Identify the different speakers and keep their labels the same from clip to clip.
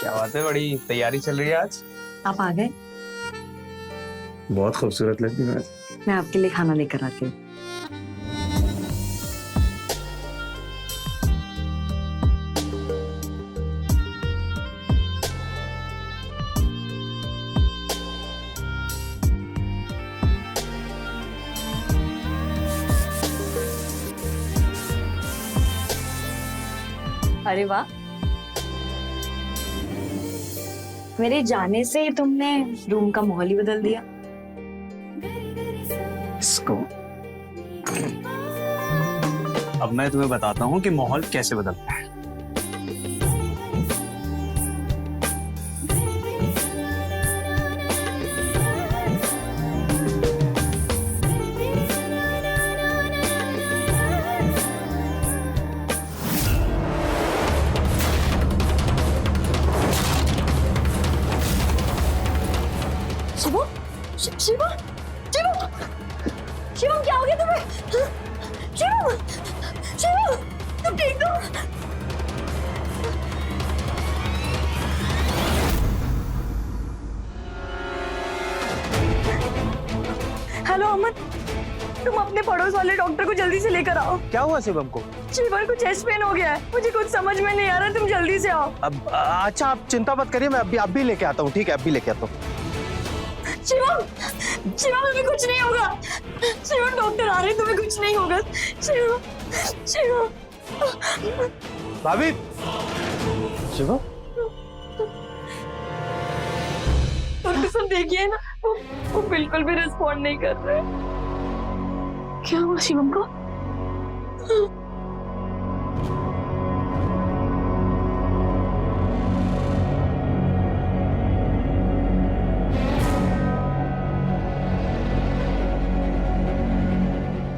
Speaker 1: क्या बात है, बड़ी तैयारी चल रही है आज।
Speaker 2: आप आ गए।
Speaker 1: बहुत खूबसूरत लगती है।
Speaker 2: मैं आपके लिए खाना लेकर आती हूँ। अरे वाह, मेरे जाने से तुमने रूम का माहौल ही बदल दिया।
Speaker 1: इसको अब मैं तुम्हें बताता हूँ कि माहौल कैसे बदलता है।
Speaker 2: शिवम, शिवम, शिवम, शिवम क्या हो गया तुम्हें? शिवम, शिवम, तुम ठीक हो? हेलो अमन, तुम अपने पड़ोस वाले डॉक्टर को जल्दी से लेकर आओ।
Speaker 3: क्या हुआ शिवम को?
Speaker 2: शिवम को चेस्ट पेन हो गया है, मुझे कुछ समझ में नहीं आ रहा, तुम जल्दी से आओ।
Speaker 3: अब अच्छा आप चिंता मत करिए, मैं अभी लेके आता हूँ। ठीक है, अभी लेके आता हूँ।
Speaker 2: शिवम, शिवम तुम्हें कुछ नहीं होगा। शिवम डॉक्टर आ रहे हैं, तुम्हें कुछ नहीं होगा। शिवम, शिवम।
Speaker 3: भाभी, शिवम
Speaker 2: डॉक्टर साहब देखिए ना, वो बिल्कुल भी रिस्पॉन्ड नहीं कर रहे। क्या हुआ शिवम को?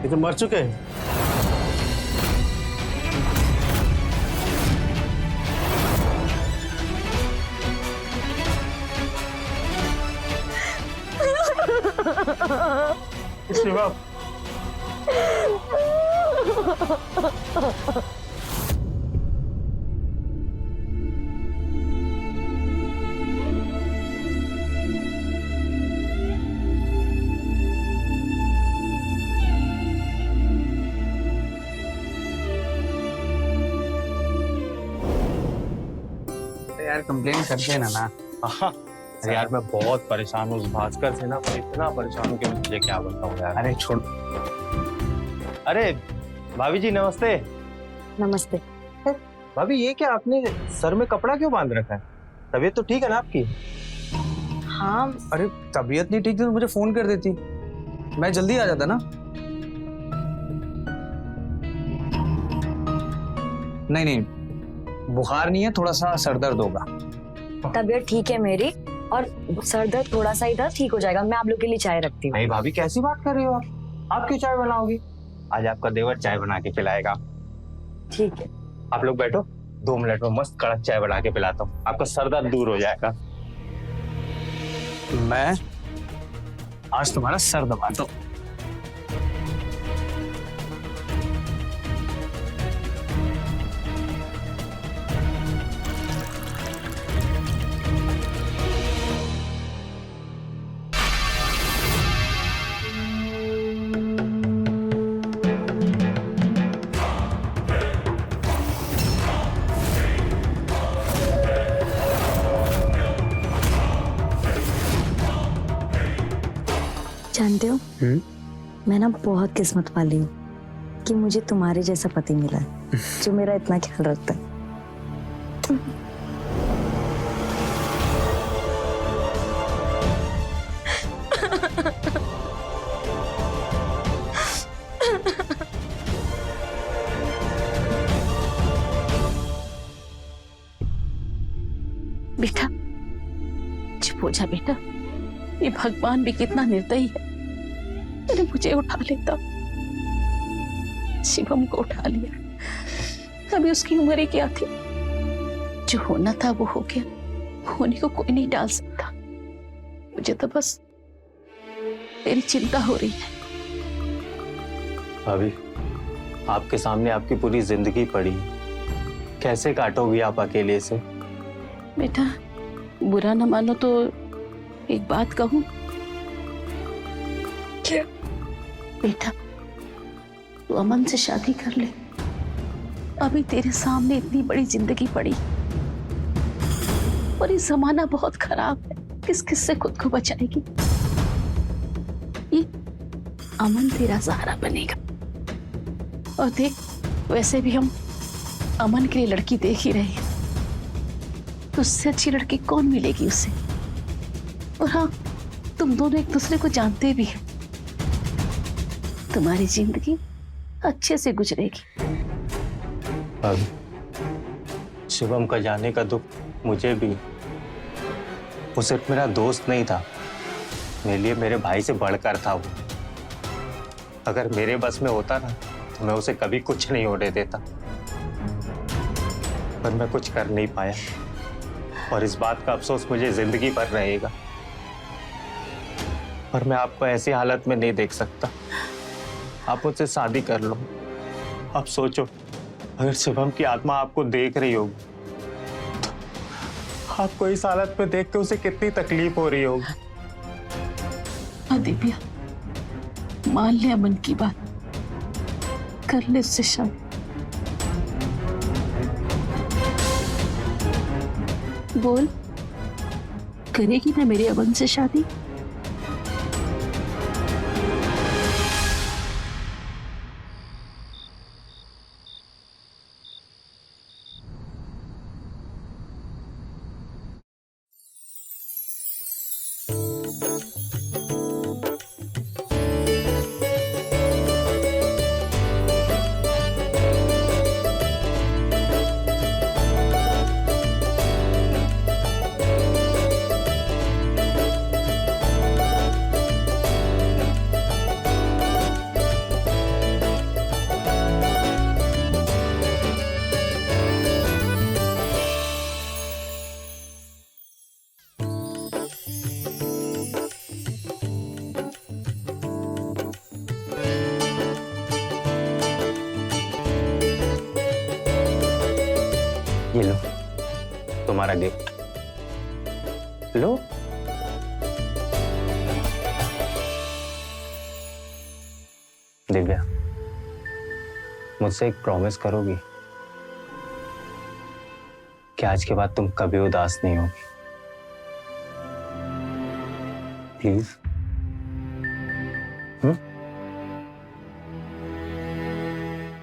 Speaker 3: ये तो मर चुके हैं। शिवम,
Speaker 1: यार कंप्लेन करते हैं ना।
Speaker 3: हाँ अरे यार मैं बहुत परेशान हूँ उस भास्कर से ना, मैं इतना परेशान हूँ कि मुझे क्या बताऊँ यार।
Speaker 1: अरे छोड़।
Speaker 3: अरे भाभी जी नमस्ते।
Speaker 2: नमस्ते।
Speaker 3: भाभी ये क्या आपने सर में कपड़ा क्यों बांध रखा है? तबीयत तो ठीक है ना आपकी?
Speaker 2: हाँ,
Speaker 1: अरे तबीयत नहीं ठीक थी तो मुझे फोन कर देती, मैं जल्दी आ जाता ना। नहीं नहीं, बुखार नहीं है, थोड़ा सा सर दर्द होगा।
Speaker 2: तबीयत ठीक है मेरी, और सर दर्द थोड़ा सा ही था, ठीक हो जाएगा। मैं आप लोग के लिए चाय रखती हूँ।
Speaker 3: नहीं भाभी कैसी बात कर रही हो आप क्यों चाय बनाओगी? आज आपका देवर चाय बना के पिलाएगा।
Speaker 2: ठीक है,
Speaker 3: आप लोग बैठो, 2 मिनट में मस्त कड़क चाय बना के पिलाता हूँ, आपका सर दर्द दूर हो जाएगा।
Speaker 1: मैं आज तुम्हारा सर दबाता हूँ।
Speaker 2: जानते हो मैं ना बहुत किस्मत वाली हूँ कि मुझे तुम्हारे जैसा पति मिला है जो मेरा इतना ख्याल रखता है।
Speaker 4: बेटा चुप हो जा बेटा, ये भगवान भी कितना निर्दयी है, अरे मुझे उठा लेता, शिवम को उठा लिया। अभी उसकी उम्र ही क्या थी, जो होना था वो हो गया, होने को कोई नहीं डाल सकता। मुझे तो बस तेरी चिंता हो रही है।
Speaker 3: भाभी आपके सामने आपकी पूरी जिंदगी पड़ी है, कैसे काटोगी आप अकेले से?
Speaker 4: बेटा बुरा न मानो तो एक बात कहूं?
Speaker 2: क्या?
Speaker 4: बेटा तू अमन से शादी कर ले। अभी तेरे सामने इतनी बड़ी जिंदगी पड़ी और ये जमाना बहुत खराब है, किस किस से खुद को बचाएगी? ये अमन तेरा सहारा बनेगा। और देख, वैसे भी हम अमन के लिए लड़की देख ही रहे हैं, तो उससे अच्छी लड़की कौन मिलेगी उसे? और हाँ, तुम दोनों एक दूसरे को जानते भी हो, तुम्हारी जिंदगी अच्छे से गुजरेगी।
Speaker 3: अब शिवम का जाने का दुख मुझे भी। वो सिर्फ मेरा दोस्त नहीं था, मेरे लिए मेरे भाई से बढ़कर था वो। अगर मेरे बस में होता ना तो मैं उसे कभी कुछ नहीं होने देता, पर मैं कुछ कर नहीं पाया और इस बात का अफसोस मुझे जिंदगी भर रहेगा। पर मैं आपको ऐसी हालत में नहीं देख सकता। आप मुझसे शादी कर लो। अब सोचो, अगर शिवम की आत्मा आपको देख रही होगी तो आपको इस हालत में देख के उसे कितनी तकलीफ हो रही होगी।
Speaker 4: दिव्या, मान ले अमन की बात, कर ले उससे शादी। बोल, करेगी ना मेरे अमन से शादी?
Speaker 3: ये लो तुम्हारा गिफ्ट। लो। दिव्या, मुझसे एक प्रॉमिस करोगी कि आज के बाद तुम कभी उदास नहीं होगी? प्लीज।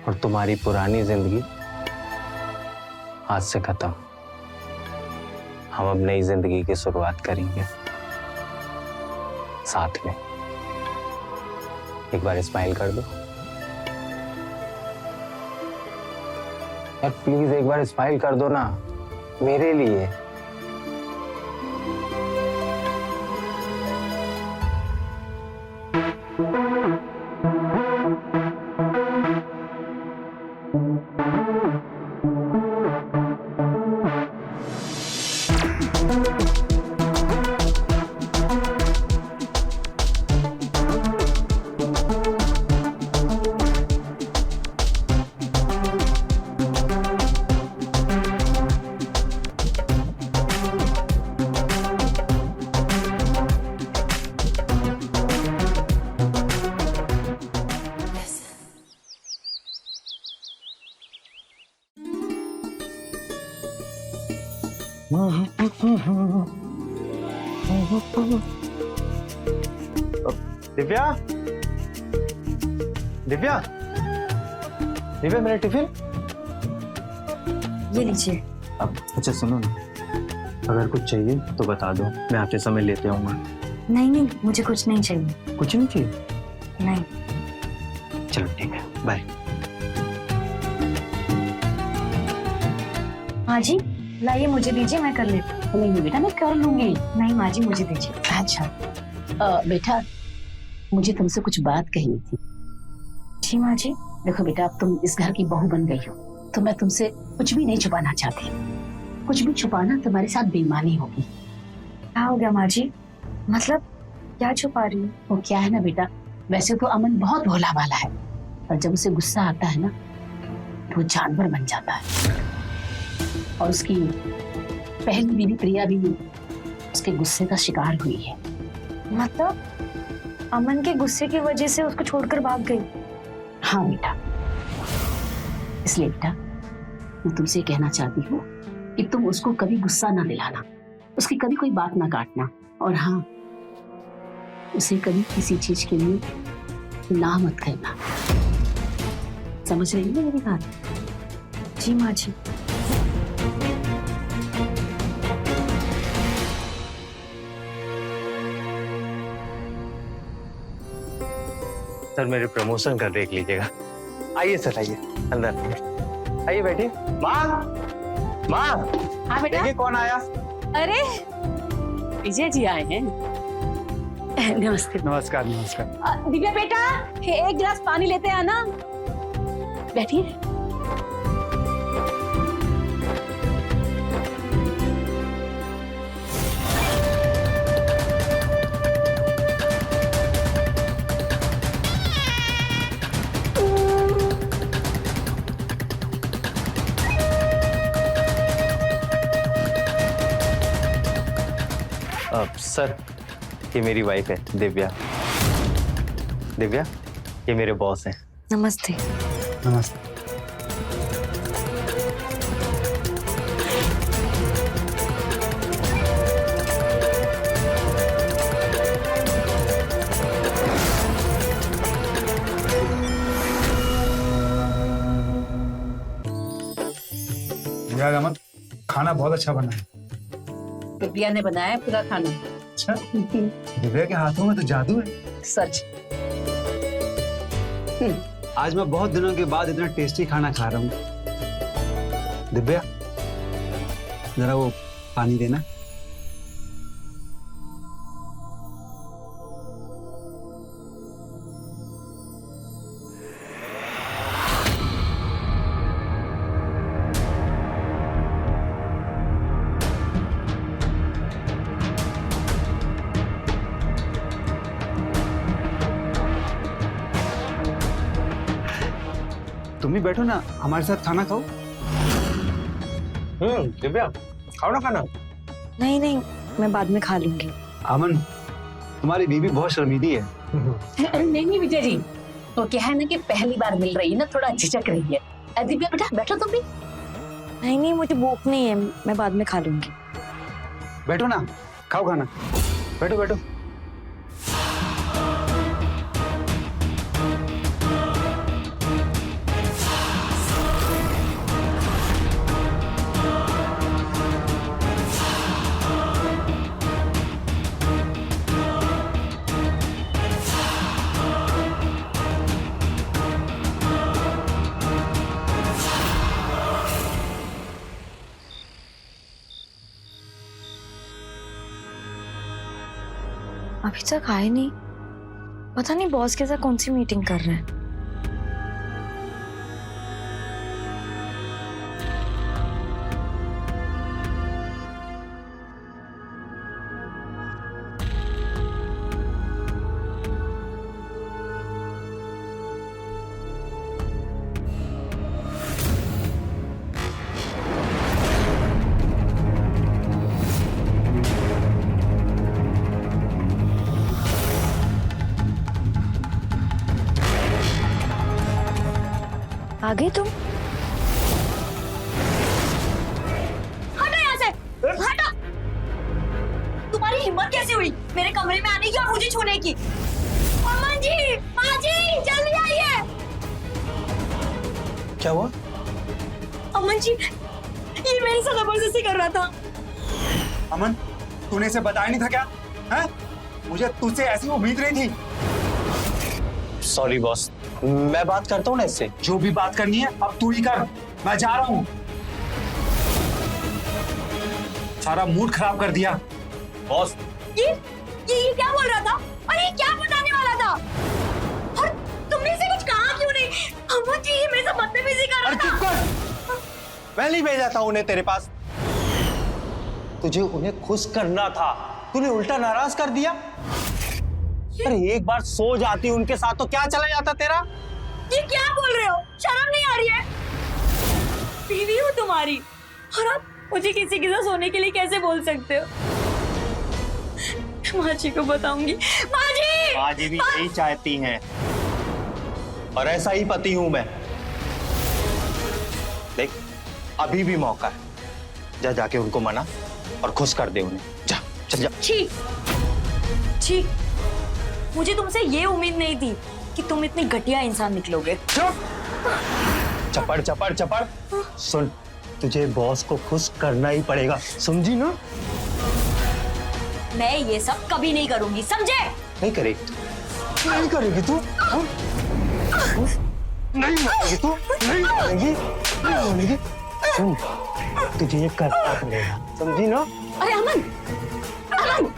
Speaker 3: और तुम्हारी पुरानी जिंदगी आज से खत्म। हम अब नई जिंदगी की शुरुआत करेंगे साथ में। एक बार स्माइल कर दो यार, प्लीज एक बार स्माइल कर दो ना मेरे लिए। दिव्या, दिव्या, दिव्या, मेरा टिफिन।
Speaker 2: ये लीजिए।
Speaker 3: अब अच्छा सुनो ना, अगर कुछ चाहिए तो बता दो, मैं आते समय लेते आऊंगा।
Speaker 2: नहीं नहीं, मुझे कुछ नहीं चाहिए।
Speaker 3: कुछ नहीं चाहिए?
Speaker 2: नहीं।
Speaker 3: चलो ठीक है, बाय।
Speaker 2: माँ जी लाइए, मुझे दीजिए, मैं कर लेती हूँ।
Speaker 4: नहीं बेटा, मैं कर लूंगी।
Speaker 2: नहीं माँ जी, मुझे दीजिए।
Speaker 4: अच्छा बेटा, मुझे तुमसे कुछ बात कहनी थी।
Speaker 2: जी माँ जी।
Speaker 4: देखो बेटा, अब तुम इस घर की बहू बन गई हो, तो मैं तुमसे कुछ भी नहीं छुपाना चाहती। कुछ भी छुपाना तुम्हारे साथ बेईमानी होगी।
Speaker 2: क्या हो गया माँ जी? मतलब क्या छुपा रही है?
Speaker 4: वो क्या है ना बेटा, वैसे तो अमन बहुत भोला भाला है, पर जब उसे गुस्सा आता है ना तो वो जानवर बन जाता है। और उसकी पहली बीवी प्रिया भी उसके गुस्से का शिकार हुई है।
Speaker 2: मतलब अमन के गुस्से की वजह से उसको छोड़कर भाग गई?
Speaker 4: हाँ बेटा, इसलिए बेटा मैं तुमसे कहना चाहती हूँ कि तुम उसको कभी गुस्सा ना दिलाना, उसकी कभी कोई बात ना काटना, और हाँ, उसे कभी किसी चीज के लिए ना मत करना। समझ रही है मेरी बात?
Speaker 2: जी माँ जी।
Speaker 3: सर मेरे प्रमोशन का देख लीजिएगा। आइए सर, आइए अंदर आइए, बैठिए। माँ, माँ,
Speaker 4: हाँ बेटा।
Speaker 3: देखिए कौन आया।
Speaker 2: अरे
Speaker 4: विजय जी आए हैं। नमस्ते।
Speaker 1: नमस्कार नमस्कार।
Speaker 2: दिव्या बेटा, एक गिलास पानी लेते आना।
Speaker 4: बैठिए।
Speaker 3: सर ये मेरी वाइफ है दिव्या। दिव्या, ये मेरे बॉस हैं।
Speaker 2: नमस्ते।
Speaker 1: नमस्ते।
Speaker 5: यार अमन, खाना बहुत अच्छा बना है।
Speaker 4: दिव्या ने बनाया पूरा खाना।
Speaker 5: अच्छा, दिव्या के हाथों में तो जादू है।
Speaker 4: सच।
Speaker 1: आज मैं बहुत दिनों के बाद इतना टेस्टी खाना खा रहा हूँ। दिव्या, जरा वो पानी देना। तुम भी बैठो ना, हमारे साथ खाना खाओ।
Speaker 3: दिव्या, खाओ ना खाना।
Speaker 2: नहीं नहीं, मैं बाद में खा लूंगी।
Speaker 1: अमन, तुम्हारी बीवी बहुत शर्मीली है।
Speaker 4: अरे नहीं नहीं विजय जी, तो क्या है ना कि पहली बार मिल रही है ना, थोड़ा झिझक रही है। दिव्या बेटा बैठो तुम भी।
Speaker 2: नहीं नहीं, मुझे भूख नहीं है, मैं बाद में खा लूंगी।
Speaker 1: बैठो ना, खाओ खाना। बैठो बैठो।
Speaker 2: अभी तक आए नहीं, पता नहीं बॉस के साथ कौन सी मीटिंग कर रहे हैं। आ गए तुम?
Speaker 6: हटो यहाँ से, हटो। तुम्हारी हिम्मत कैसे हुई मेरे कमरे में आने की और मुझे छूने की? अमन जी, माँ जी, जल्दी आइए।
Speaker 3: क्या हुआ?
Speaker 6: अमन जी, ये मेरे साथ जबरदस्ती कर रहा था।
Speaker 5: अमन, तूने इसे बताया नहीं था क्या? हैं? मुझे तुझसे ऐसी उम्मीद नहीं थी।
Speaker 3: सॉरी बॉस, मैं बात करता हूँ ना इससे।
Speaker 5: जो भी बात करनी है अब तू ही कर, मैं जा रहा हूँ। सारा मूड खराब कर दिया।
Speaker 3: बॉस,
Speaker 6: ये क्या बोल रहा था? और ये क्या बताने वाला था? और तुमने इसे कुछ कहा क्यों नहीं? अमन जी, ये मेरे साथ बदतमीजी कर रहा
Speaker 3: अरे चुप
Speaker 6: था।
Speaker 3: कर। मैं नहीं भेजा था उन्हें तेरे पास। तुझे उन्हें खुश करना था, तूने उल्टा नाराज कर दिया। अरे एक बार सो जाती उनके साथ तो क्या चला जाता तेरा?
Speaker 6: ये क्या बोल रहे हो? शर्म नहीं आ रही है? बीवी हूँ तुम्हारी और मुझे किसी के साथ सोने के लिए कैसे बोल सकते हो? माँ जी को बताऊंगी। माँ जी!
Speaker 3: माँ जी भी यही चाहती हैं और ऐसा ही पति हूं मैं। देख, अभी भी मौका है, जा जाके उनको मना और खुश कर दे उन्हें। जा चल जा।
Speaker 6: छी, छी, मुझे तुमसे ये उम्मीद नहीं थी कि तुम इतनी घटिया इंसान निकलोगे।
Speaker 3: चपड़ चपड़ चपड़। सुन, तुझे बॉस को खुश करना ही पड़ेगा, समझी ना?
Speaker 6: मैं ये सब कभी नहीं करूंगी, समझे?
Speaker 3: नहीं करेगी तू, नहीं करेगी तू, हाँ? नहीं मानेगी तू, नहीं मानेगी, नहीं मानेगी। सुन, तुझे ये करना पड़ेगा, समझी ना?
Speaker 4: अरे अमन, अमन,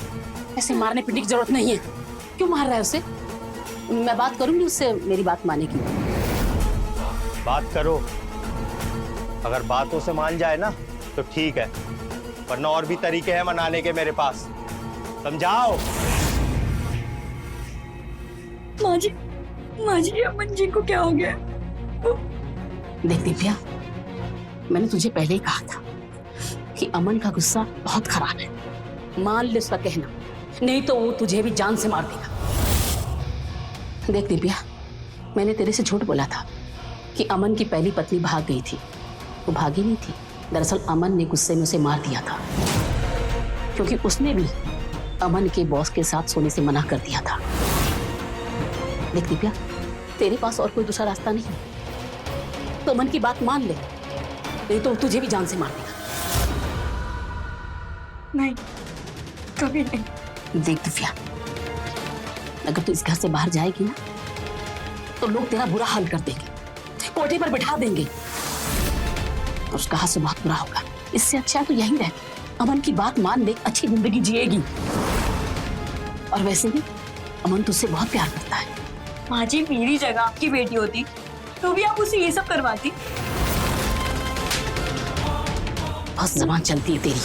Speaker 4: ऐसे मारने पीटने की जरूरत नहीं है। क्यों मार रहा है उसे? मैं बात करूंगी उससे, मेरी बात मानेगी।
Speaker 3: बात करो, अगर बातों से मान जाए ना तो ठीक है, वरना और भी तरीके हैं मनाने के मेरे पास, समझाओ।
Speaker 6: माँ जी, अमन जी को क्या हो गया?
Speaker 4: देख दिव्या, मैंने तुझे पहले ही कहा था कि अमन का गुस्सा बहुत खराब है। मान ले उसका कहना, नहीं तो वो तुझे भी जान से मार देगा। देख दिव्या, मैंने तेरे से झूठ बोला था कि अमन की पहली पत्नी भाग गई थी। वो भागी नहीं थी, दरअसल अमन ने गुस्से में उसे मार दिया था, क्योंकि उसने भी अमन के बॉस के साथ सोने से मना कर दिया था। देख दिव्या, तेरे पास और कोई दूसरा रास्ता नहीं है, तो अमन की बात मान ले, नहीं तो तुझे भी जान से मार देगा।
Speaker 6: नहीं, कभी नहीं।
Speaker 4: देख दिव्या, अगर तू इस घर से बाहर जाएगी ना तो लोग तेरा बुरा हाल कर देंगे, कोठे पर बिठा देंगे, और उसका हाथ से बहुत बुरा होगा। इससे अच्छा है तो यहीं रह, अमन की बात मान ले, अच्छी जिंदगी जिएगी। और वैसे भी अमन तुझसे बहुत प्यार करता है।
Speaker 6: माँ जी, मेरी जगह आपकी बेटी होती तो भी आप उसे ये सब करवाती?
Speaker 4: बस जबान चलती है तेरी।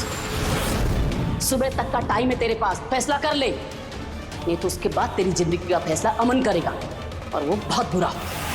Speaker 4: सुबह तक का टाइम है तेरे पास, फैसला कर ले, नहीं तो उसके बाद तेरी जिंदगी का फैसला अमन करेगा, और वो बहुत बुरा होगा।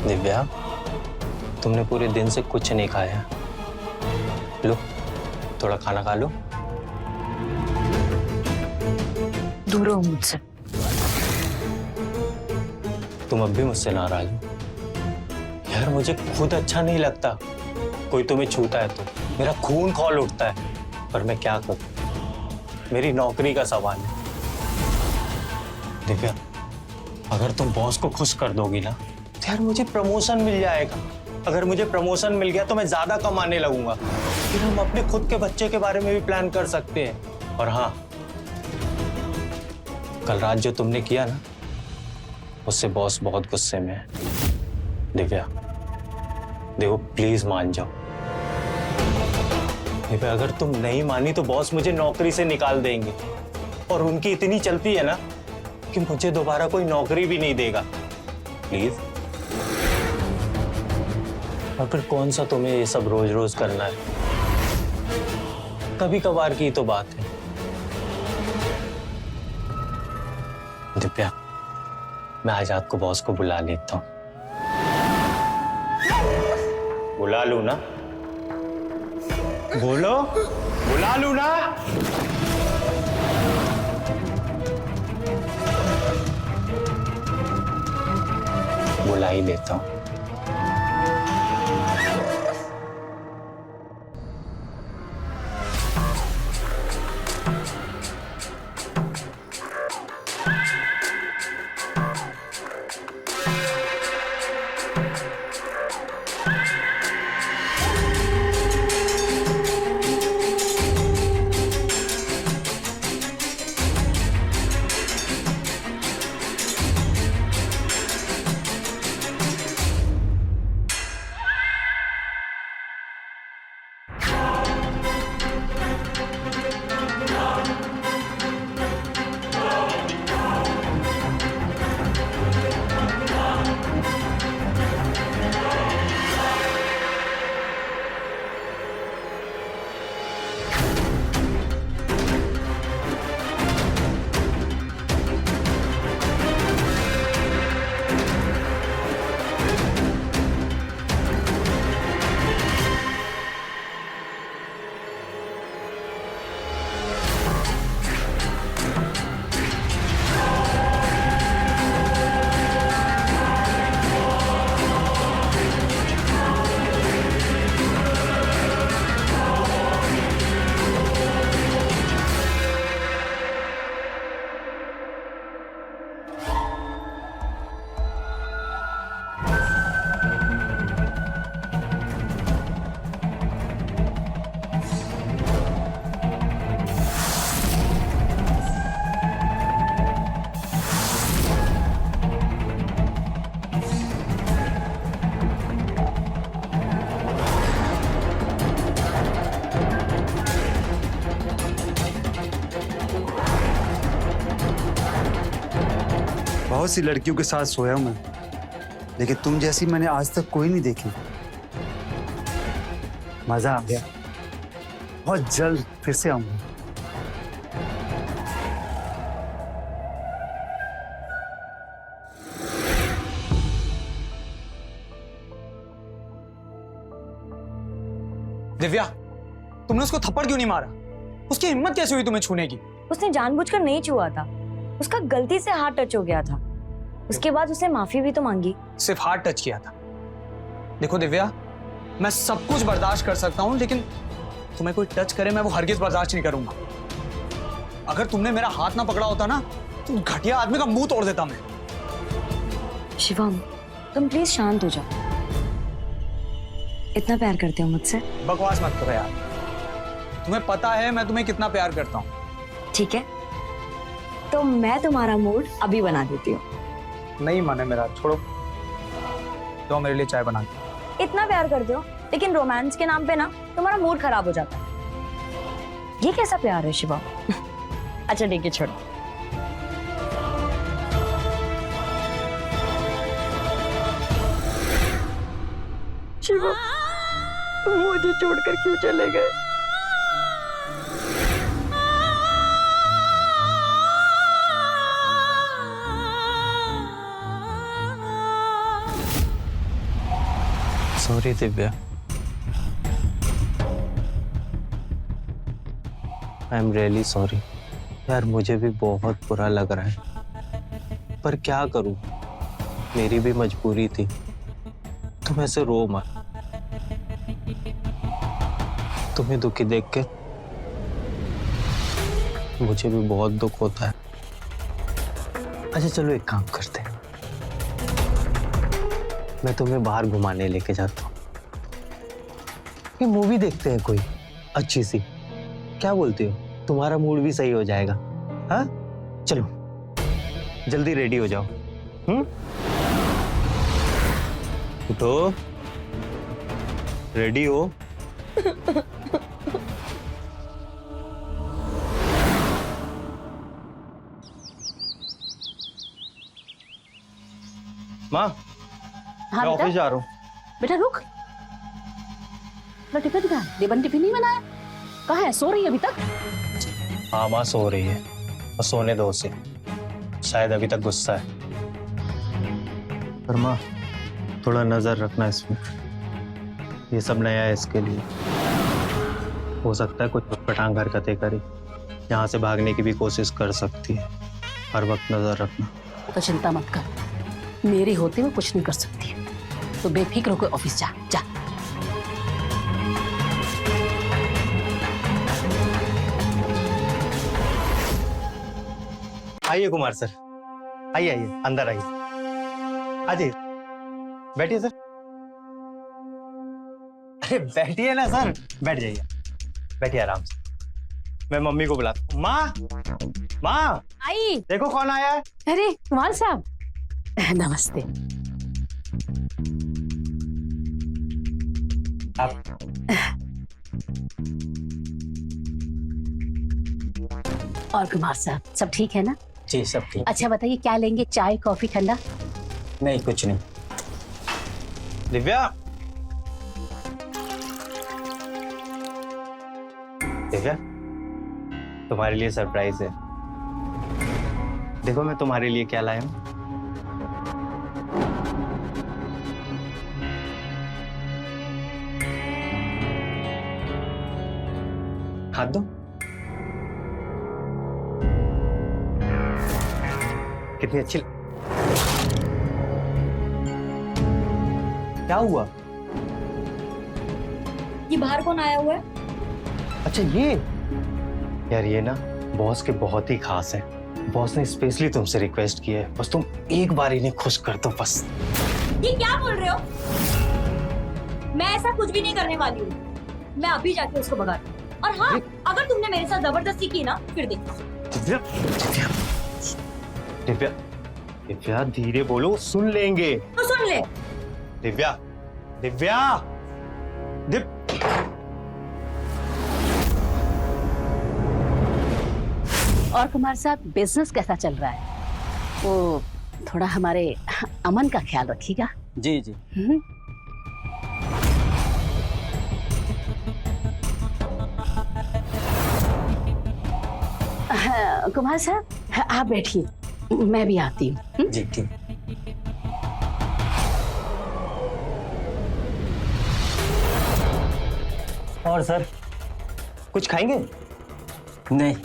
Speaker 3: दिव्या, तुमने पूरे दिन से कुछ नहीं खाया। लो, थोड़ा खाना खा लो।
Speaker 2: दूर हो मुझसे।
Speaker 3: तुम अब भी मुझसे नाराज हो? यार, मुझे खुद अच्छा नहीं लगता कोई तुम्हें छूता है तो मेरा खून खौल उठता है, पर मैं क्या करूं, मेरी नौकरी का सवाल है। दिव्या, अगर तुम बॉस को खुश कर दोगी ना तो यार मुझे प्रमोशन मिल जाएगा। अगर मुझे प्रमोशन मिल गया तो मैं ज्यादा कमाने लगूंगा, फिर हम अपने खुद के बच्चे के बारे में भी प्लान कर सकते हैं। और हाँ, कल रात जो तुमने किया ना, उससे बॉस बहुत गुस्से में है। दिव्या, देखो प्लीज मान जाओ। दिव्या, अगर तुम नहीं मानी तो बॉस मुझे नौकरी से निकाल देंगे, और उनकी इतनी चलती है ना कि मुझे दोबारा कोई नौकरी भी नहीं देगा। प्लीज। और फिर कौन सा तुम्हें ये सब रोज रोज करना है? कभी कभार की तो बात है। दिव्या, मैं आज रात को बॉस को बुला लेता हूं। बुला लूं ना? बोलो, बुला लूं ना? बुला ही लेता हूं।
Speaker 1: बहुत सी लड़कियों के साथ सोया हूं मैं, लेकिन तुम जैसी मैंने आज तक कोई नहीं देखी। मजा आ गया। बहुत जल्द फिर से आऊंगा।
Speaker 7: दिव्या, तुमने उसको थप्पड़ क्यों नहीं मारा? उसकी हिम्मत कैसे हुई तुम्हें छूने की?
Speaker 2: उसने जानबूझकर नहीं छुआ था, उसका गलती से हाथ टच हो गया था। उसके बाद उसने माफी भी तो मांगी।
Speaker 7: सिर्फ हाथ टच किया था। देखो दिव्या, मैं सब कुछ बर्दाश्त कर सकता हूँ, लेकिन तुम्हें कोई टच करे मैं वो हरगिज बर्दाश्त नहीं करूंगा। अगर तुमने मेरा हाथ ना पकड़ा होता ना, तो घटिया आदमी का मुंह तोड़ देता मैं।
Speaker 2: शिवम, तुम प्लीज शांत हो जाओ। इतना प्यार करते हो मुझसे?
Speaker 7: बकवास मत करो यार। तुम्हें पता है मैं तुम्हें कितना प्यार करता हूँ।
Speaker 2: ठीक है, तो मैं तुम्हारा मूड अभी बना देती हूँ।
Speaker 7: नहीं माने मेरा, छोड़ो। तो मेरे लिए चाय बना दो।
Speaker 2: इतना प्यार करते हो, लेकिन रोमांस के नाम पे ना तुम्हारा मूड खराब हो जाता है। ये कैसा प्यार है शिवम? अच्छा ठीक है, छोड़ो। शिवम, तुम मुझे छोड़कर क्यों चले गए?
Speaker 3: Sorry Divya, I am really sorry. यार मुझे भी बहुत बुरा लग रहा है, पर क्या करूं, मेरी भी मजबूरी थी। तुम ऐसे रो मत, तुम्हें दुखी देख के मुझे भी बहुत दुख होता है। अच्छा चलो एक काम करते हैं, मैं तुम्हें बाहर घुमाने लेके जाता हूँ। ये मूवी देखते हैं कोई अच्छी सी, क्या बोलते हो? तुम्हारा मूड भी सही हो जाएगा। हाँ चलो जल्दी रेडी हो जाओ। उठो, रेडी हो? माँ,
Speaker 4: हाँ
Speaker 3: मैं
Speaker 4: बेटा,
Speaker 3: ऑफिस जा रहा हूँ।
Speaker 4: बेटा रुक। टिफिन कहाँ? देवन टिफिन नहीं बनाया? कहाँ है? सो रही है अभी तक?
Speaker 3: हाँ माँ सो रही है, और सोने दो उसे, शायद अभी तक गुस्सा है। पर माँ थोड़ा नजर रखना इसमें, ये सब नया है इसके लिए। हो सकता है कुछ पटांग हरकतें करे, यहाँ से भागने की भी कोशिश कर सकती है। हर वक्त नजर रखना।
Speaker 4: तो चिंता मत कर, मेरे होते हुए कुछ नहीं कर सकती है। तो बेफिक्र होकर ऑफिस जा जा।
Speaker 3: आइए कुमार सर, आइए आइए, अंदर आइए। आइए बैठिए सर। अरे बैठिए ना सर, बैठ जाइए, बैठिए आराम से। मैं मम्मी को बुलाता हूँ। माँ, माँ
Speaker 4: आई।
Speaker 3: देखो कौन आया है।
Speaker 4: अरे कुमार साहब, नमस्ते।
Speaker 3: आप
Speaker 4: और कुमार साहब सब ठीक है ना?
Speaker 3: जी सब ठीक।
Speaker 4: अच्छा बताइए क्या लेंगे, चाय कॉफी ठंडा?
Speaker 3: नहीं कुछ नहीं। दिव्या, दिव्या तुम्हारे लिए सरप्राइज है। देखो मैं तुम्हारे लिए क्या लाया हूं। हाथ दो। कितनी अच्छी। क्या हुआ?
Speaker 2: ये बाहर कौन आया हुआ है?
Speaker 3: अच्छा ये, यार ये ना बॉस के बहुत ही खास है। बॉस ने स्पेशली तुमसे रिक्वेस्ट की है, बस तुम एक बार इन्हें खुश कर दो बस।
Speaker 6: ये क्या बोल रहे हो? मैं ऐसा कुछ भी नहीं करने वाली हूँ। मैं अभी जाके उसको भगाती हूँ। और हाँ, अगर तुमने मेरे साथ जबरदस्ती की ना, फिर देखो।
Speaker 3: दिव्या, दिव्या, दिव्या, दिव्या धीरे बोलो, सुन लेंगे।
Speaker 6: तो सुन ले।
Speaker 3: दिव्या, दिव्या,
Speaker 4: और कुमार साहब बिजनेस कैसा चल रहा है? वो थोड़ा हमारे अमन का ख्याल रखिएगा।
Speaker 3: जी जी।
Speaker 4: हाँ, कुमार साहब आप बैठिए, मैं भी आती हूँ।
Speaker 3: जी ठीक। और सर कुछ खाएंगे? नहीं।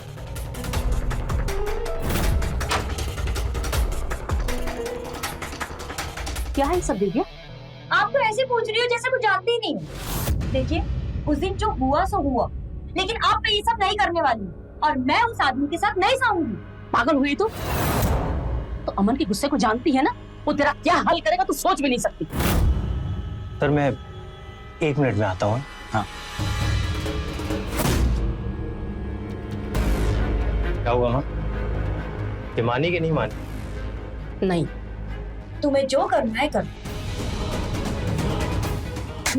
Speaker 4: क्या है सब दिव्या?
Speaker 6: आप तो ऐसे पूछ रही हो जैसे कुछ जानती ही नहीं हो। देखिए, उस दिन जो हुआ सो हुआ, लेकिन आप मैं ये सब नहीं करने वाली हूँ, और मैं उस आदमी के साथ नहीं सोऊंगी।
Speaker 4: पागल हुई तू? तो अमन के गुस्से को जानती है ना, वो तेरा क्या हल करेगा तू सोच भी नहीं सकती।
Speaker 3: सर मैं 1 मिनट में आता हूँ। हाँ। क्या हुआ माँ? ये मानी कि नहीं मानी?
Speaker 4: नहीं,
Speaker 6: तुम्हें जो करना है करो,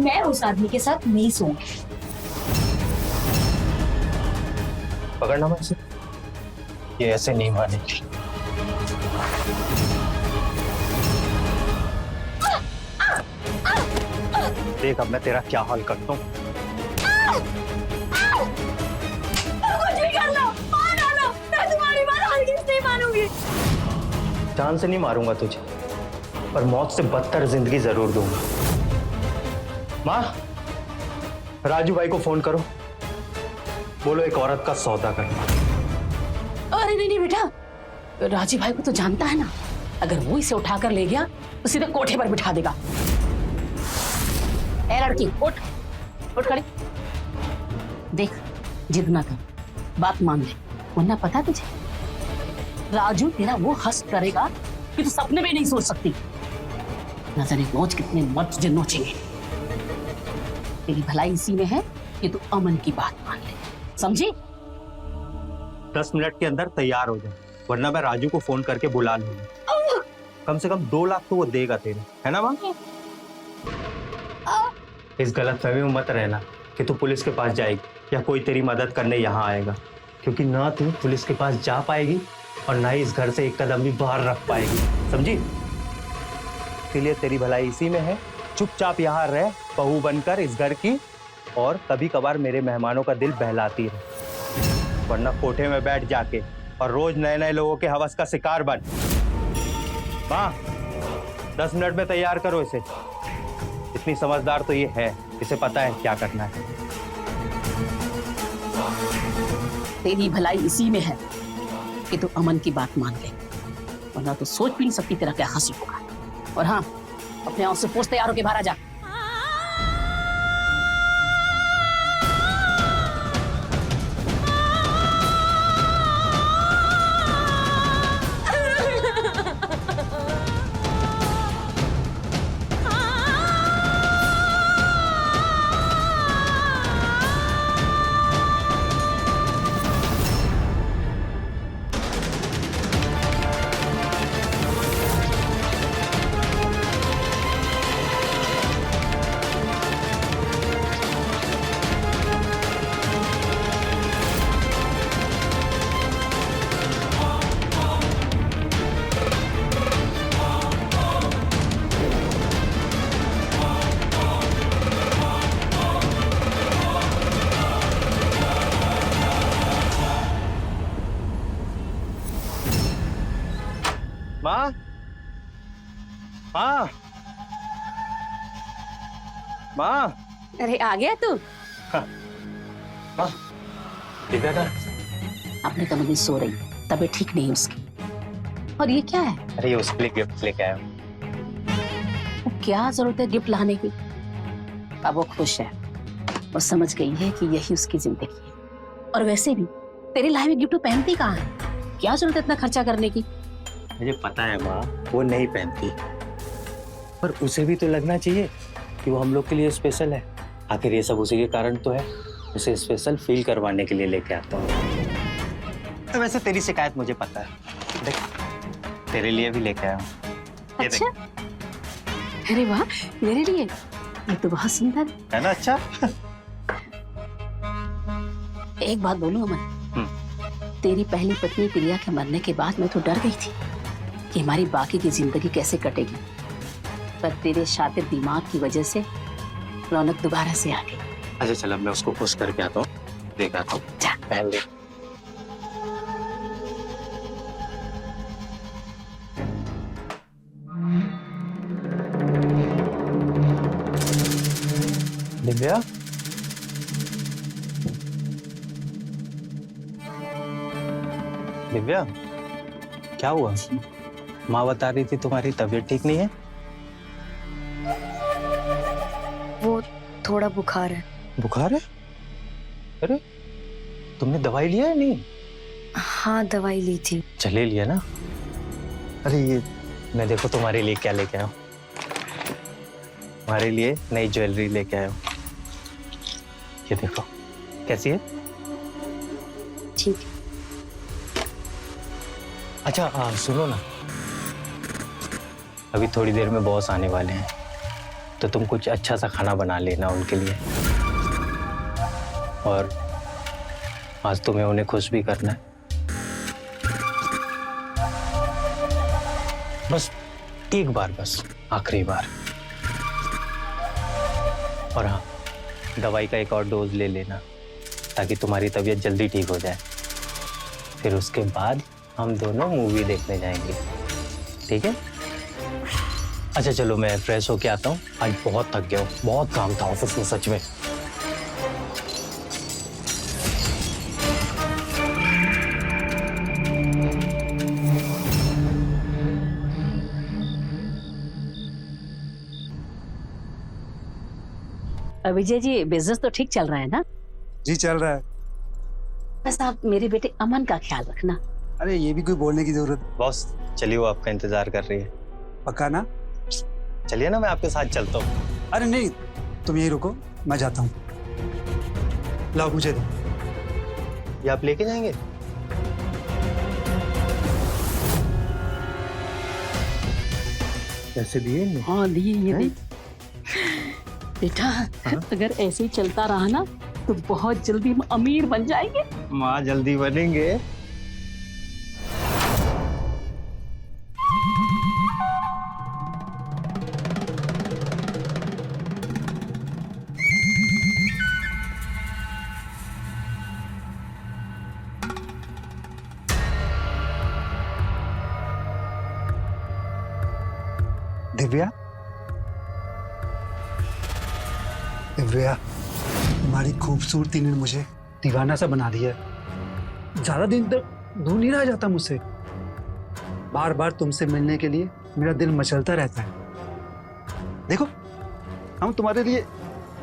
Speaker 6: मैं उस आदमी के साथ नहीं सोऊंगी।
Speaker 3: पकड़ना मैं इसे। ये ऐसे नहीं मानेगी। देख अब मैं तेरा क्या हाल करता हूँ।
Speaker 6: कुछ भी कर लो, मार डालो, मैं तुम्हारी बात हरगिज़ नहीं मानूंगी।
Speaker 3: जान से नहीं मारूंगा तुझे, पर मौत से बदतर जिंदगी जरूर दूंगा। माँ, राजू भाई को फोन करो, बोलो एक औरत का सौदा करना।
Speaker 4: अरे नहीं नहीं बेटा, राजी भाई को तो जानता है ना, अगर वो इसे उठाकर ले गया तो सीधे कोठे पर बिठा देगा। ए लड़की उठ, उठ खड़ी। देख, जिद ना कर, बात मान ले, वरना पता तुझे राजू तेरा वो हस्त करेगा कि तू सपने में नहीं सोच सकती। नजर नोच कितने मर्द तुझे नोचेंगे। तेरी भलाई इसी में है कि तू अमन की बात मान ले, समझी?
Speaker 3: 10 मिनट के अंदर तैयार हो जाए, वरना मैं राजू को फोन करके बुला लूंगा। कम से कम 2 लाख तो वो देगा तेरे, है ना माँ? इस गलतफहमी में मत रहना कि तू पुलिस के पास जाएगी या कोई तेरी मदद करने यहाँ आएगा, क्योंकि ना तू पुलिस के पास जा पाएगी और ना ही इस घर से एक कदम भी बाहर रख पाएगी, समझी? इसलिए तेरी भलाई इसी में है, चुपचाप यहाँ रह, बहू बनकर इस घर की, और कभी कभार मेरे मेहमानों का दिल बहलाती रहे, वरना कोठे में बैठ जाके और रोज नए नए लोगों के हवस का शिकार बन। माँ, 10 मिनट में तैयार करो इसे। इतनी समझदार तो ये है, इसे पता है क्या करना है।
Speaker 4: तेरी भलाई इसी में है कि तू अमन की बात मान ले, वरना तो सोच भी नहीं सकती तेरा क्या हंसी होगा। और हाँ, अपने आप से पूछ, तैयार होके बाहर आ जा।
Speaker 3: माँ, माँ, माँ,
Speaker 4: अरे आ गया तू?
Speaker 3: माँ, दिव्या का?
Speaker 4: अपने कमरे में सो रही, तबीयत ठीक नहीं उसकी। और ये क्या है?
Speaker 3: अरे ये उसके लिए गिफ्ट लेके आया हूँ।
Speaker 4: क्या जरूरत है गिफ्ट लाने की? अब वो खुश है, वो समझ गई है कि यही उसकी जिंदगी है। और वैसे भी तेरी लाई में गिफ्ट पहनती कहाँ है? क्या जरूरत है इतना खर्चा करने की?
Speaker 3: मुझे पता है माँ, वो नहीं पहनती, पर उसे भी तो लगना चाहिए कि वो हम लोग के लिए स्पेशल है। आखिर ये सब उसी के कारण तो है, उसे स्पेशल फील करवाने के लिए लेके आता हूँ। तो वैसे तेरी शिकायत मुझे पता है, देख तेरे लिए भी लेके आया हूँ।
Speaker 4: अच्छा, अरे वाह, मेरे लिए? ये तो बहुत सुंदर
Speaker 3: है ना? अच्छा
Speaker 4: एक बात बोलूं अमन, तेरी पहली पत्नी प्रिया के मरने के बाद मैं तो डर गई थी कि हमारी बाकी की जिंदगी कैसे कटेगी, पर तेरे शातिर दिमाग की वजह से रौनक दोबारा से आ गई।
Speaker 3: अच्छा चलो मैं उसको खुश करके आता हूँ, देख आता हूँ।
Speaker 4: जा।
Speaker 3: पहन ले। दिव्या, दिव्या क्या हुआ? माँ बता रही थी तुम्हारी तबीयत ठीक नहीं है।
Speaker 2: वो थोड़ा बुखार है।
Speaker 3: बुखार है? अरे तुमने दवाई लिया है नहीं?
Speaker 2: हाँ दवाई ली थी।
Speaker 3: चले लिया ना। अरे ये मैं देखो तुम्हारे लिए क्या लेके आया हूँ। तुम्हारे लिए नई ज्वेलरी लेके आया हूँ। ये देखो कैसी है?
Speaker 2: ठीक है।
Speaker 3: अच्छा हाँ सुनो ना, अभी थोड़ी देर में बॉस आने वाले हैं, तो तुम कुछ अच्छा सा खाना बना लेना उनके लिए। और आज तुम्हें उन्हें खुश भी करना है। बस एक बार, बस आखिरी बार। और हाँ, दवाई का एक और डोज ले लेना ताकि तुम्हारी तबीयत जल्दी ठीक हो जाए। फिर उसके बाद हम दोनों मूवी देखने जाएंगे, ठीक है? अच्छा चलो मैं फ्रेश होके आता हूँ, आज बहुत थक गया हूँ, बहुत काम था ऑफिस में सच में।
Speaker 4: विजय जी, बिजनेस तो ठीक चल रहा है ना?
Speaker 5: जी चल रहा है।
Speaker 4: बस आप मेरे बेटे अमन का ख्याल रखना।
Speaker 5: अरे ये भी कोई बोलने की जरूरत?
Speaker 3: बॉस चलिए, वो आपका इंतजार कर रही है।
Speaker 5: पक्का ना?
Speaker 3: चलिए ना, मैं आपके साथ चलता हूँ।
Speaker 5: अरे नहीं, तुम यही रुको, मैं जाता हूँ। लाओ मुझे दो।
Speaker 3: ये आप लेके जाएंगे? कैसे दिए?
Speaker 4: हाँ दिए, ये देख बेटा। अगर ऐसे ही चलता रहा ना तो बहुत जल्दी हम अमीर बन जाएंगे।
Speaker 3: माँ जल्दी बनेंगे।
Speaker 1: दिव्या, दिव्या, तुम्हारी खूबसूरती ने मुझे दीवाना सा बना दिया। ज्यादा दिन तक दूर नहीं रहा जाता मुझसे। बार बार तुमसे मिलने के लिए मेरा दिल मचलता रहता है। देखो हम तुम्हारे लिए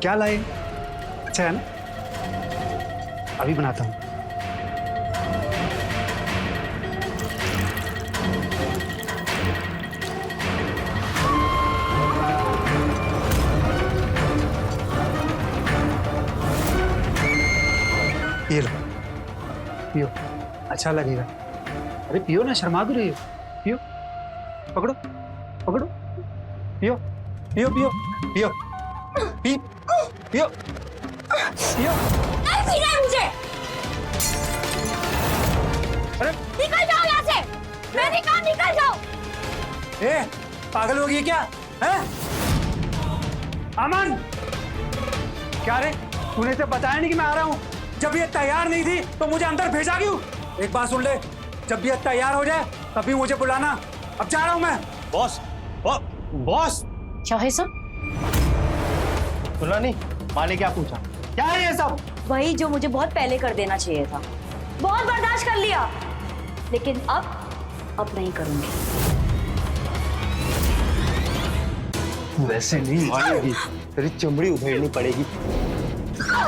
Speaker 1: क्या लाए, अच्छा है ना? अभी बनाता हूँ। ये लो, पियो, अच्छा लगेगा। अरे पियो ना, शर्मा भी रही हो। पियो, पकड़ो पकड़ो, पियो पियो पियो पियो पी पियो पियो।
Speaker 6: नहीं पीना है मुझे।
Speaker 1: अरे
Speaker 6: निकल जाओ यहाँ से, मैंने कहा निकल जाओ।
Speaker 5: ए, पागल हो गई क्या? हैं? अमन, क्या रे, तूने इसे बताया नहीं कि मैं आ रहा हूँ? जब ये तैयार नहीं थी तो मुझे अंदर भेजा क्यों? एक बात सुन ले, जब ये तैयार हो जाए तभी मुझे बुलाना। अब जा रहा हूँ मैं।
Speaker 3: बॉस, बॉस
Speaker 4: क्या है सब?
Speaker 3: सुना नहीं? माँ ने क्या पूछा?
Speaker 5: क्या है ये सब?
Speaker 6: वही जो मुझे बहुत पहले कर देना चाहिए था। बहुत बर्दाश्त कर लिया, लेकिन अब नहीं करूंगी।
Speaker 3: वैसे नहीं मानेगी, तेरी चमड़ी उधेड़नी पड़ेगी।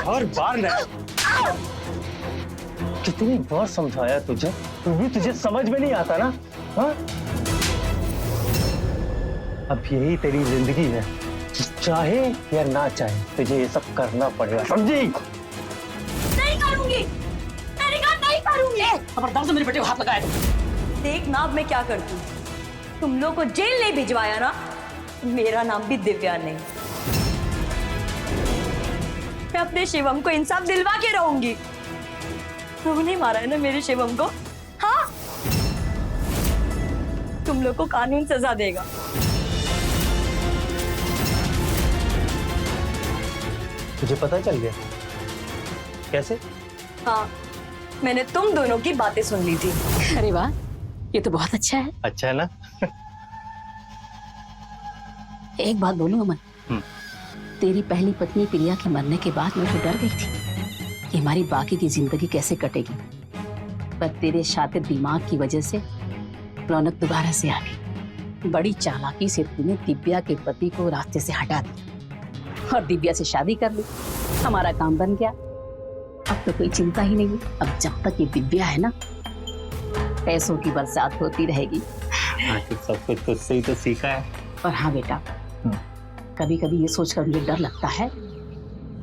Speaker 3: और बार ना, कितनी बार समझाया तुझे, भी तुझे समझ में नहीं आता ना? हाँ? अब यही तेरी जिंदगी है, चाहे या ना चाहे तुझे ये सब करना पड़ेगा, समझी?
Speaker 6: नहीं करूंगी, मैंने कहा नहीं करूंगी।
Speaker 4: खबरदार से मेरे बेटे को हाथ लगाया तुम।
Speaker 6: देख ना अब मैं क्या करती हूँ। तुम लोग को जेल नहीं भिजवाया ना, मेरा नाम भी दिव्या नहीं। मैं अपने शिवम को इंसाफ दिलवा के रहूंगी। तुमने मारा है ना मेरे शिवम को? हाँ, तुम लोग को कानून सजा देगा।
Speaker 3: तुझे पता चल गया? कैसे?
Speaker 6: हाँ, मैंने तुम दोनों की बातें सुन ली थी।
Speaker 4: अरे वाह, ये तो बहुत अच्छा है।
Speaker 3: अच्छा है ना?
Speaker 4: एक बात बोलूं अमन, तेरी पहली पत्नी प्रिया के मरने के बाद मैं तो डर गई थी कि हमारी बाकी की जिंदगी कैसे कटेगी, पर तेरे शातिर दिमाग की वजह से रौनक दोबारा से आ गई। बड़ी चालाकी से तूने दिव्या के पति को रास्ते से हटा दिया और दिव्या से शादी कर ली। हमारा काम बन गया। अब तो कोई चिंता ही नहीं। अब जब तक ये दिव्या है ना, पैसों की बरसात होती रहेगी।
Speaker 3: सब कुछ तुझसे ही तो सीखा है।
Speaker 4: और हाँ बेटा, कभी कभी ये सोचकर मुझे डर लगता है,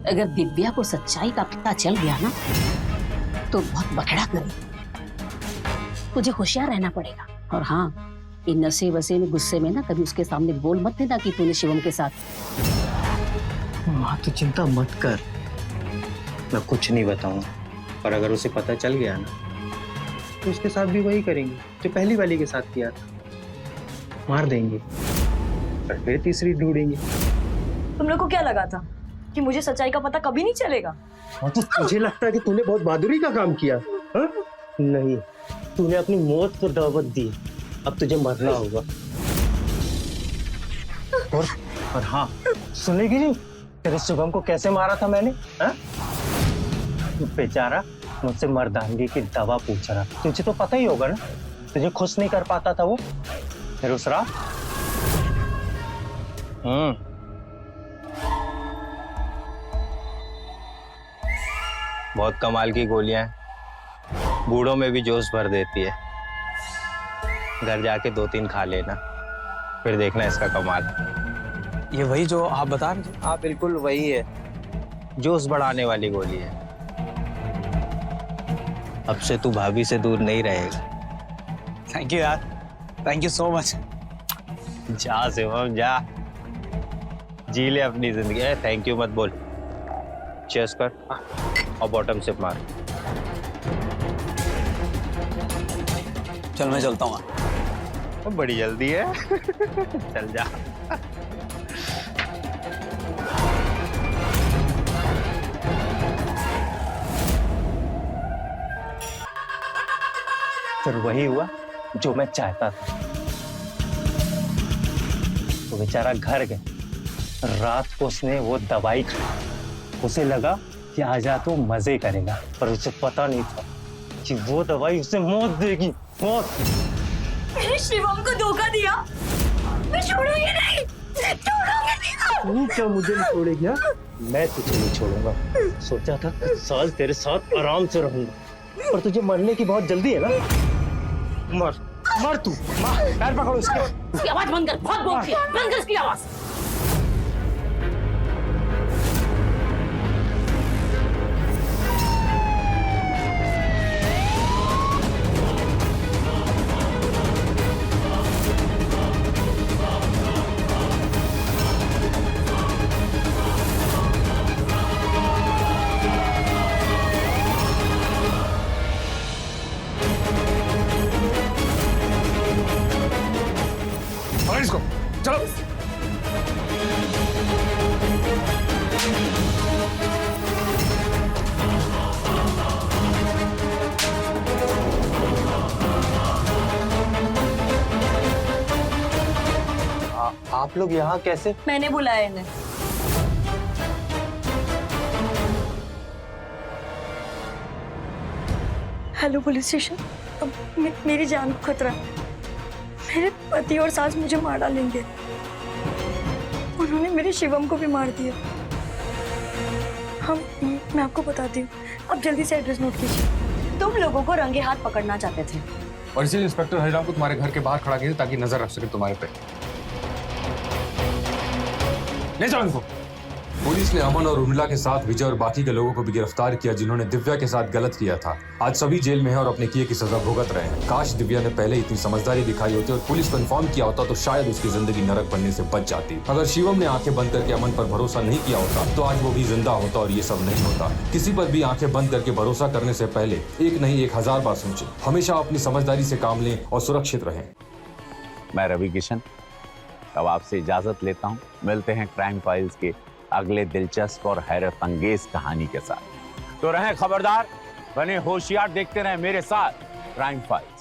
Speaker 4: अगर दिव्या को सच्चाई का पता चल गया ना तो बहुत बखेड़ा करेगी। तुझे होशियार रहना पड़ेगा। और हाँ, इन नशे वसे में गुस्से में ना कभी उसके सामने बोल मत देना कि तूने शिवम के साथ।
Speaker 3: माँ तू चिंता मत कर, मैं कुछ नहीं बताऊंगा। और अगर उसे पता चल गया ना तो उसके साथ भी वही करेंगे जो पहली वाली के साथ किया था, मार देंगे और फिर तीसरी ढूंढेंगे।
Speaker 6: तुम लोग को क्या लगा था कि मुझे सच्चाई का पता कभी नहीं चलेगा?
Speaker 3: हाँ तो तुझे लगता है कि तूने बहुत बहादुरी का काम किया? हाँ? नहीं, तूने अपनी मौत को दावत दी। अब तुझे मरना होगा। और हाँ, सुनेगी नहीं तेरे शुभम को कैसे मारा था मैंने? हाँ? बेचारा मुझसे मर्दानगी की दवा पूछ रहा। तुझे तो पता ही होगा ना, तुझे खुश नहीं कर पाता था वो। फिर उस रात बहुत कमाल की गोलियां हैं, बूढ़ों में भी जोश भर देती है। घर जाके 2-3 खा लेना, फिर देखना इसका कमाल।
Speaker 7: ये वही जो आप बता रहे थे?
Speaker 3: हाँ बिल्कुल वही है, जोश बढ़ाने वाली गोली है। अब से तू भाभी से दूर नहीं रहेगा।
Speaker 7: थैंक यू यार, थैंक यू सो मच।
Speaker 3: जा शिवम जा, जी ले अपनी जिंदगी। थैंक यू मत बोल, चेस कर और बॉटम सिप मार।
Speaker 7: चल मैं चलता हूँ।
Speaker 3: बड़ी जल्दी है। चल जा। फिर वही हुआ जो मैं चाहता था। तो बेचारा घर गया, रात को उसने वो दवाई खाई। उसे लगा कि आज रात वो मजे करेगा, पर उसे पता नहीं था कि वो दवाई उसे मौत देगी। मौत।
Speaker 6: मैंने शिवम को धोखा दिया, मैं छोड़ूंगी नहीं, छोड़ूंगी नहीं।
Speaker 3: तू क्या मुझे नहीं छोड़ेगी? मैं तुझे नहीं छोड़ूंगा। सोचा था कुछ साल तेरे साथ आराम से रहूंगा, पर तुझे मरने की बहुत जल्दी है ना। मर मर तू, पैर पकड़ो उसके।
Speaker 4: उसकी आवाज बंद कर, बहुत बोलती है, बंद कर उसकी आवाज।
Speaker 8: इसको चलो।
Speaker 3: आप लोग यहाँ कैसे?
Speaker 6: मैंने बुलाया इन्हें। हेलो पुलिस स्टेशन, अब मेरी जान को खतरा है। मेरे पति और सास मुझे मार डालेंगे। उन्होंने मेरे शिवम को भी मार दिया। मैं आपको बताती हूँ, आप जल्दी से एड्रेस नोट कीजिए। तुम लोगों को रंगे हाथ पकड़ना चाहते थे
Speaker 8: और इसीलिए इंस्पेक्टर हरिराम को तुम्हारे घर के बाहर खड़ा किया ताकि नजर रख सके तुम्हारे पे। ले जाओ इनको। पुलिस ने अमन और उर्मिला के साथ विजय और बाकी के लोगों को भी गिरफ्तार किया जिन्होंने दिव्या के साथ गलत किया था। आज सभी जेल में हैं और अपने किए की सजा भुगत रहे हैं। काश दिव्या ने पहले इतनी समझदारी दिखाई होती और पुलिस को इन्फॉर्म किया होता तो शायद उसकी जिंदगी नरक बनने से बच जाती। अगर शिवम ने आंखें बंद करके अमन पर भरोसा नहीं किया होता तो आज वो भी जिंदा होता और ये सब नहीं होता। किसी पर भी आंखें बंद करके भरोसा करने से पहले एक नहीं 1000 बार सोचें। हमेशा अपनी समझदारी से काम लें और सुरक्षित रहें।
Speaker 9: मैं रवि किशन अब आपसे इजाजत लेता हूँ। मिलते हैं क्राइम फाइल्स के अगले दिलचस्प और हैरत अंगेज कहानी के साथ। तो रहें खबरदार, बने होशियार, देखते रहें मेरे साथ क्राइम फाइल्स।